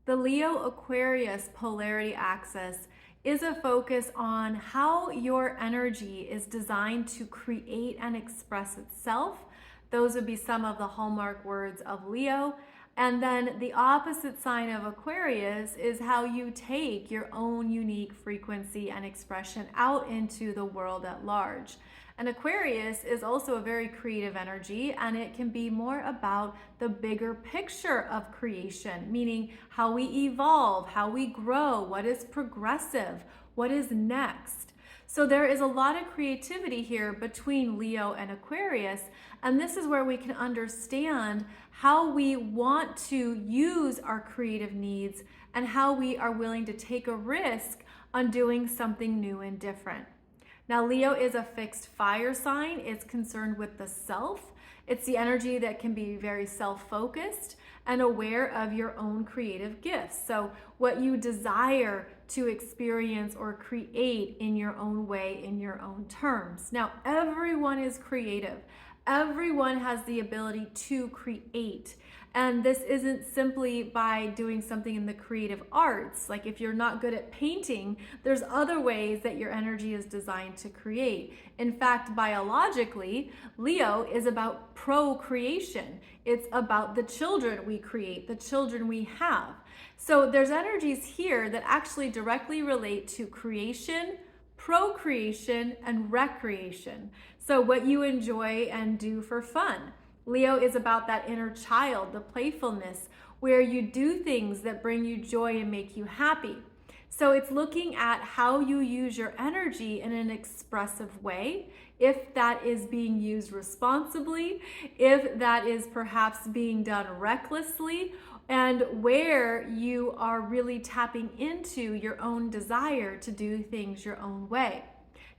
The Leo-Aquarius polarity axis is a focus on how your energy is designed to create and express itself. Those would be some of the hallmark words of Leo. And then the opposite sign of Aquarius is how you take your own unique frequency and expression out into the world at large. And Aquarius is also a very creative energy, and it can be more about the bigger picture of creation, meaning how we evolve, how we grow, what is progressive, what is next. So there is a lot of creativity here between Leo and Aquarius, and this is where we can understand how we want to use our creative needs and how we are willing to take a risk on doing something new and different. Now, Leo is a fixed fire sign. It's concerned with the self. It's the energy that can be very self-focused and aware of your own creative gifts. So what you desire to experience or create in your own way, in your own terms. Now, everyone is creative. Everyone has the ability to create. And this isn't simply by doing something in the creative arts. Like if you're not good at painting, there's other ways that your energy is designed to create. In fact, biologically, Leo is about procreation. It's about the children we create, the children we have. So there's energies here that actually directly relate to creation, procreation, and recreation. So what you enjoy and do for fun. Leo is about that inner child, the playfulness, where you do things that bring you joy and make you happy. So it's looking at how you use your energy in an expressive way, if that is being used responsibly, if that is perhaps being done recklessly, and where you are really tapping into your own desire to do things your own way.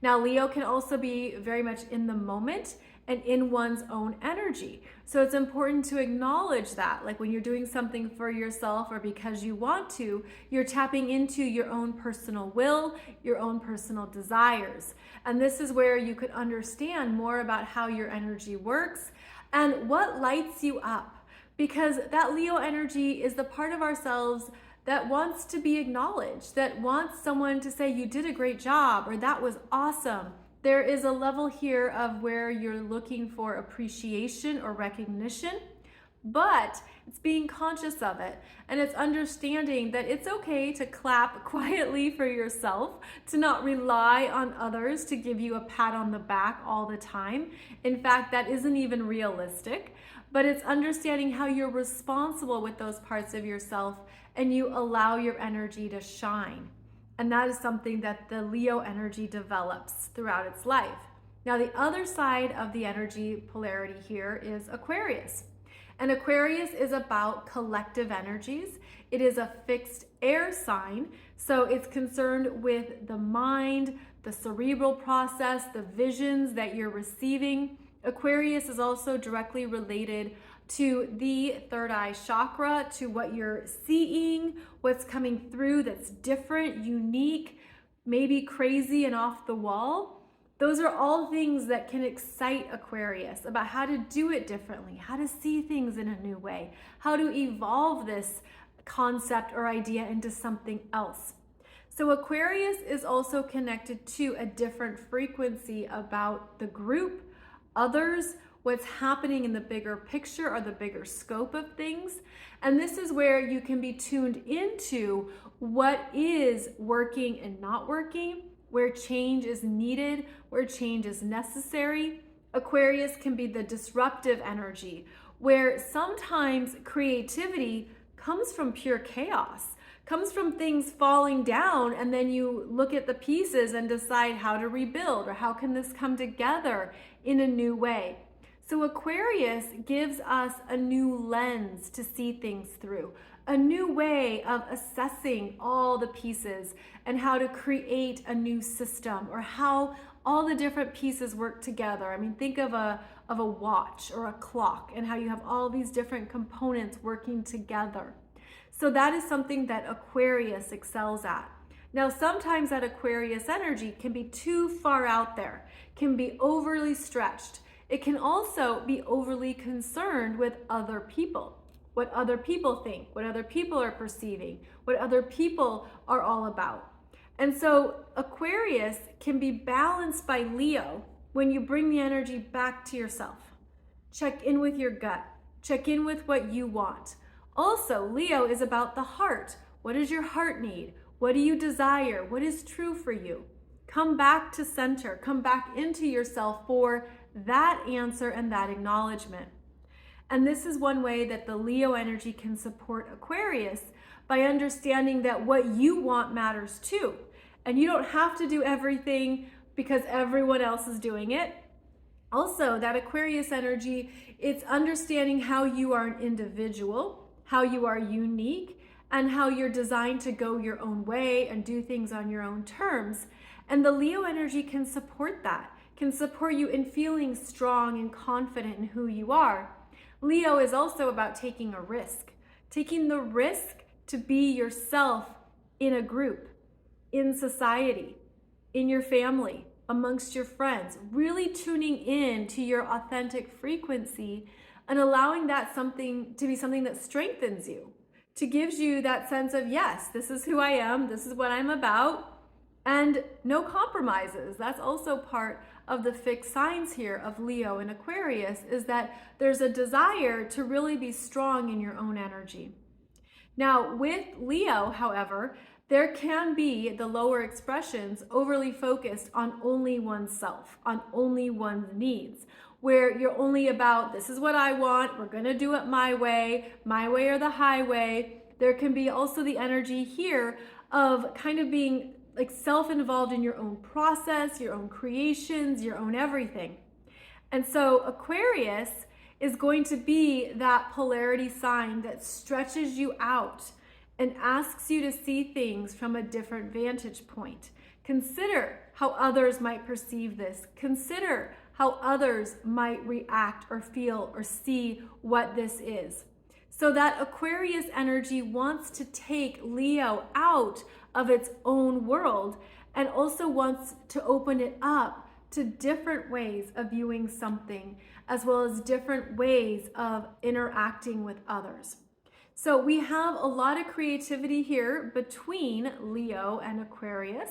Now, Leo can also be very much in the moment and in one's own energy. So it's important to acknowledge that, like when you're doing something for yourself or because you want to, you're tapping into your own personal will, your own personal desires. And this is where you could understand more about how your energy works and what lights you up. Because that Leo energy is the part of ourselves that wants to be acknowledged, that wants someone to say, you did a great job, or that was awesome. There is a level here of where you're looking for appreciation or recognition, but it's being conscious of it. And it's understanding that it's okay to clap quietly for yourself, to not rely on others to give you a pat on the back all the time. In fact, that isn't even realistic, but it's understanding how you're responsible with those parts of yourself and you allow your energy to shine. And that is something that the Leo energy develops throughout its life. Now, the other side of the energy polarity here is Aquarius. And Aquarius is about collective energies. It is a fixed air sign, so it's concerned with the mind, the cerebral process, the visions that you're receiving. Aquarius is also directly related to the third eye chakra, to what you're seeing, what's coming through that's different, unique, maybe crazy and off the wall. Those are all things that can excite Aquarius about how to do it differently, how to see things in a new way, how to evolve this concept or idea into something else. So Aquarius is also connected to a different frequency about the group, others, what's happening in the bigger picture or the bigger scope of things. And this is where you can be tuned into what is working and not working, where change is needed, where change is necessary. Aquarius can be the disruptive energy, where sometimes creativity comes from pure chaos, comes from things falling down, and then you look at the pieces and decide how to rebuild or how can this come together in a new way. So Aquarius gives us a new lens to see things through, a new way of assessing all the pieces and how to create a new system or how all the different pieces work together. I mean, think of a watch or a clock and how you have all these different components working together. So that is something that Aquarius excels at. Now, sometimes that Aquarius energy can be too far out there, can be overly stretched. It can also be overly concerned with other people. what other people think, what other people are perceiving, what other people are all about. And so Aquarius can be balanced by Leo when you bring the energy back to yourself. Check in with your gut. Check in with what you want. Also, Leo is about the heart. What does your heart need? What do you desire? What is true for you? Come back to center. Come back into yourself for that answer and that acknowledgement. And this is one way that the Leo energy can support Aquarius, by understanding that what you want matters too. And you don't have to do everything because everyone else is doing it. Also, that Aquarius energy, it's understanding how you are an individual, how you are unique, and how you're designed to go your own way and do things on your own terms. And the Leo energy can support that, can support you in feeling strong and confident in who you are. Leo is also about taking a risk, taking the risk to be yourself in a group, in society, in your family, amongst your friends, really tuning in to your authentic frequency and allowing that to be something that strengthens you, to gives you that sense of, yes, this is who I am, this is what I'm about, and no compromises. That's also part of the fixed signs here of Leo and Aquarius, is that there's a desire to really be strong in your own energy. Now, with Leo, however, there can be the lower expressions overly focused on only oneself, on only one's needs, where you're only about, this is what I want, we're gonna do it my way or the highway. There can be also the energy here of kind of being like self-involved in your own process, your own creations, your own everything. And so Aquarius is going to be that polarity sign that stretches you out and asks you to see things from a different vantage point. Consider how others might perceive this. Consider how others might react or feel or see what this is. So that Aquarius energy wants to take Leo out of its own world and also wants to open it up to different ways of viewing something, as well as different ways of interacting with others. So we have a lot of creativity here between Leo and Aquarius.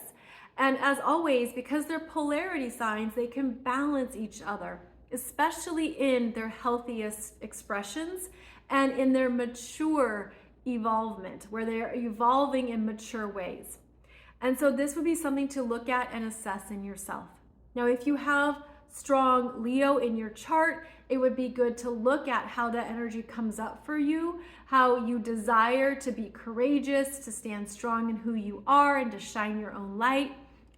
And as always, because they're polarity signs, they can balance each other, especially in their healthiest expressions and in their mature evolvement, where they're evolving in mature ways. And so this would be something to look at and assess in yourself. Now, if you have strong Leo in your chart, it would be good to look at how that energy comes up for you, how you desire to be courageous, to stand strong in who you are and to shine your own light,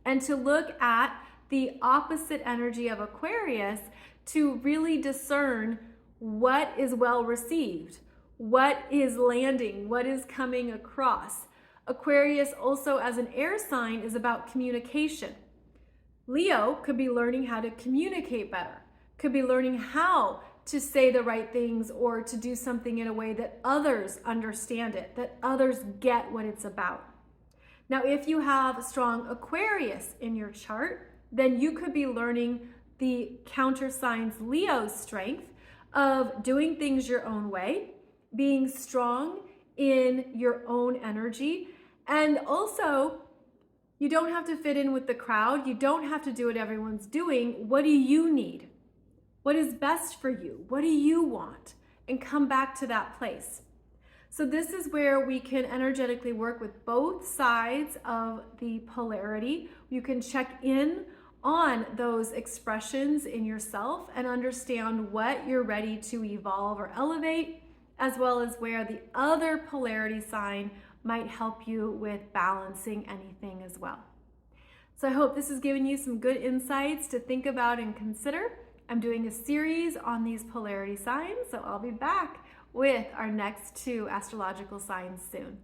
and to look at the opposite energy of Aquarius to really discern what is well received, what is landing, what is coming across. Aquarius also, as an air sign, is about communication. Leo could be learning how to communicate better, could be learning how to say the right things or to do something in a way that others understand it, that others get what it's about. Now, if you have strong Aquarius in your chart, then you could be learning the counter signs Leo's strength of doing things your own way, being strong in your own energy, and also you don't have to fit in with the crowd. You don't have to do what everyone's doing. What do you need? What is best for you? What do you want? And come back to that place. So this is where we can energetically work with both sides of the polarity. You can check in on those expressions in yourself and understand what you're ready to evolve or elevate, as well as where the other polarity sign might help you with balancing anything as well. So I hope this has given you some good insights to think about and consider. I'm doing a series on these polarity signs, so I'll be back with our next 2 astrological signs soon.